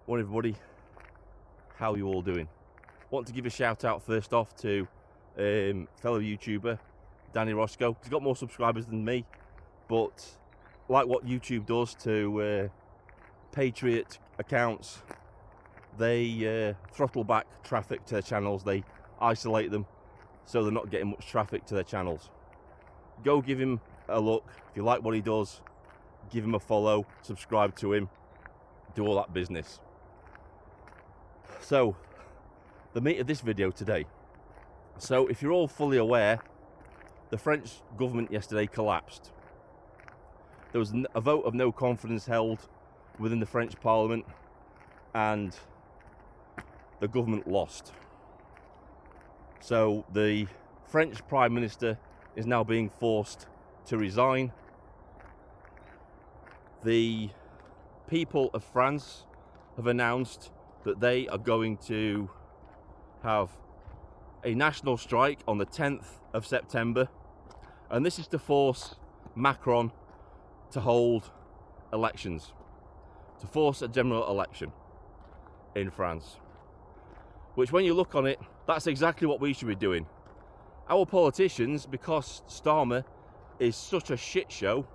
Morning everybody, how are you all doing? Want to give a shout out first off to fellow YouTuber Danny Roscoe. He's got more subscribers than me, but like what YouTube does to patriot accounts, they throttle back traffic to their channels. They isolate them so they're not getting much traffic to their channels. Go give him a look. If you like what he does, give him a follow, subscribe to him, do all that business. So, the meat of this video today. So, if you're all fully aware, the French government yesterday collapsed. There was a vote of no confidence held within the French Parliament, and the government lost. So, the French Prime Minister is now being forced to resign. The people of France have announced that they are going to have a national strike on the 10th of September, and this is to force Macron to hold elections, to force a general election in France, which, when you look on it, that's exactly what we should be doing. Our politicians, because Starmer is such a shit show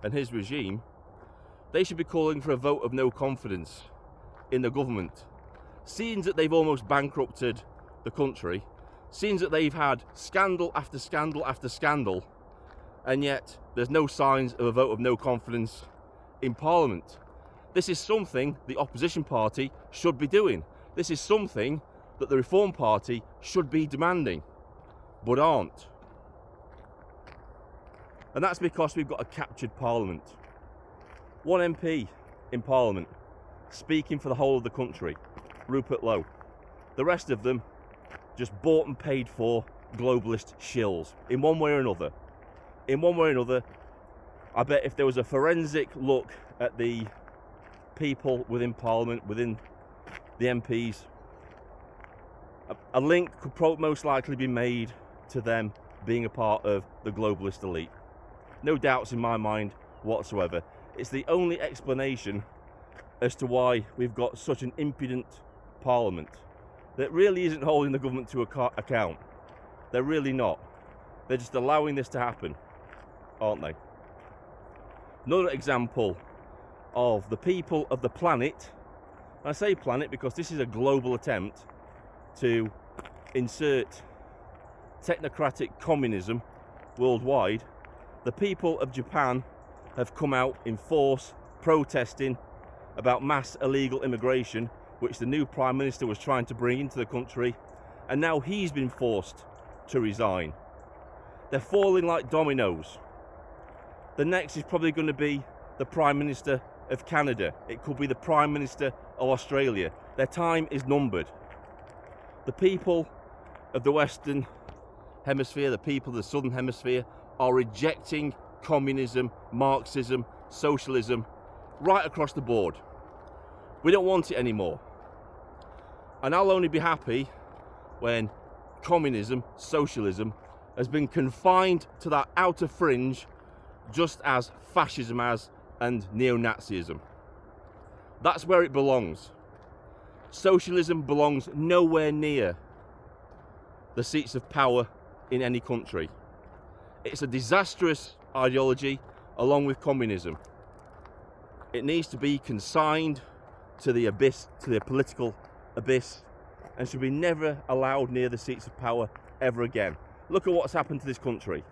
and his regime, they should be calling for a vote of no confidence in the government. Seeing that they've almost bankrupted the country, seeing that they've had scandal after scandal after scandal, and yet there's no signs of a vote of no confidence in Parliament. This is something the opposition party should be doing. This is something that the Reform Party should be demanding, but aren't. And that's because we've got a captured Parliament. One MP in Parliament speaking for the whole of the country, Rupert Lowe. The rest of them just bought and paid for globalist shills in one way or another. In one way or another, I bet if there was a forensic look at the people within Parliament, within the MPs, a link could most likely be made to them being a part of the globalist elite. No doubts in my mind whatsoever. It's the only explanation as to why we've got such an impudent Parliament that really isn't holding the government to account. They're really not. They're just allowing this to happen, aren't they? Another example of the people of the planet, and I say planet because this is a global attempt to insert technocratic communism worldwide. The people of Japan have come out in force protesting about mass illegal immigration, which the new Prime Minister was trying to bring into the country, and now he's been forced to resign. They're falling like dominoes. The next is probably going to be the Prime Minister of Canada. It could be the Prime Minister of Australia. Their time is numbered. The people of the Western Hemisphere, the people of the Southern Hemisphere, are rejecting communism, Marxism, socialism, right across the board. We don't want it anymore. And I'll only be happy when communism, socialism, has been confined to that outer fringe, just as fascism has and neo-Nazism. That's where it belongs. Socialism belongs nowhere near the seats of power in any country. It's a disastrous ideology along with communism. It needs to be consigned to the abyss, to the political abyss, and should be never allowed near the seats of power ever again. Look at what's happened to this country.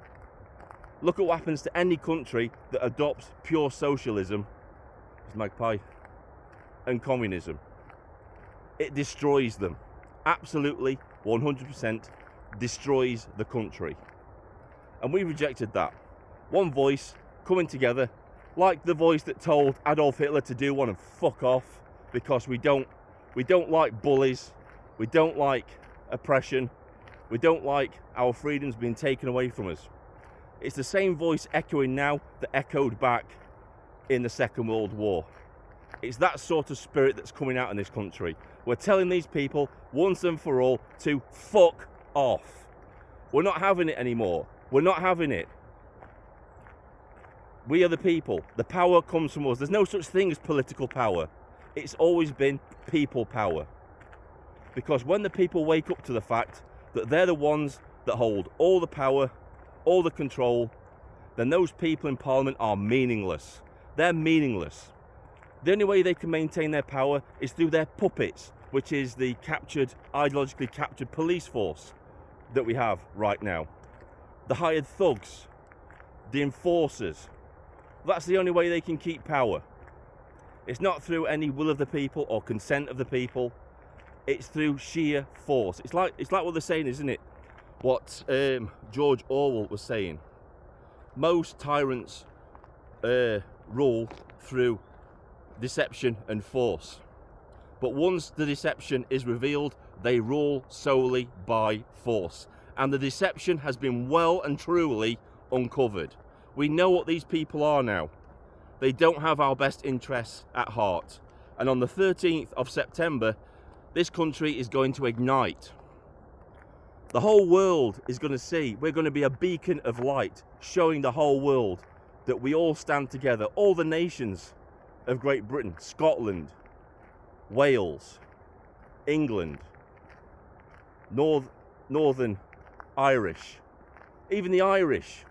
Look at what happens to any country that adopts pure socialism, it's magpie, and communism. It destroys them. Absolutely, 100% destroys the country. And we rejected that. One voice coming together, like the voice that told Adolf Hitler to do one and fuck off, because we don't like bullies, we don't like oppression, we don't like our freedoms being taken away from us. It's the same voice echoing now that echoed back in the Second World War. It's that sort of spirit that's coming out in this country. We're telling these people once and for all to fuck off. We're not having it anymore. We're not having it. We are the people. The power comes from us. There's no such thing as political power. it's always been people power. Because when the people wake up to the fact that they're the ones that hold all the power, all the control, then those people in Parliament are meaningless. They're meaningless. The only way they can maintain their power is through their puppets, which is the ideologically captured police force that we have right now. The hired thugs, the enforcers. That's the only way they can keep power. It's not through any will of the people or consent of the people. It's through sheer force. It's like what they're saying, isn't it? What George Orwell was saying. Most tyrants rule through deception and force. But once the deception is revealed, they rule solely by force. And the deception has been well and truly uncovered. We know what these people are now. They don't have our best interests at heart. And on the 13th of September, this country is going to ignite. The whole world is going to see. We're going to be a beacon of light, showing the whole world that we all stand together. All the nations of Great Britain, Scotland, Wales, England, Northern Irish, even the Irish.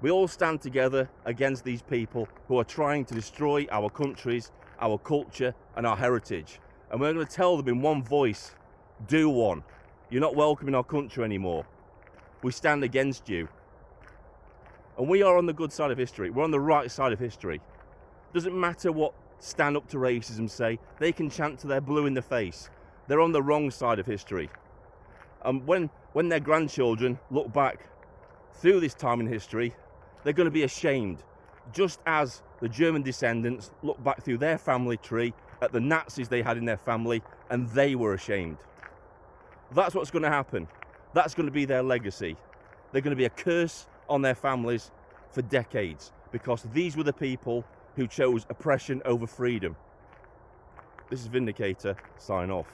We all stand together against these people who are trying to destroy our countries, our culture, and our heritage. And we're going to tell them in one voice, do one. You're not welcome in our country anymore. We stand against you. And we are on the good side of history. We're on the right side of history. Doesn't matter what stand up to racism say. They can chant till they're blue in the face. They're on the wrong side of history. And when their grandchildren look back through this time in history, they're going to be ashamed. Just as the German descendants look back through their family tree at the Nazis they had in their family, and they were ashamed. That's what's going to happen. That's going to be their legacy. They're going to be a curse on their families for decades, because these were the people who chose oppression over freedom. This is Vindicator, sign off.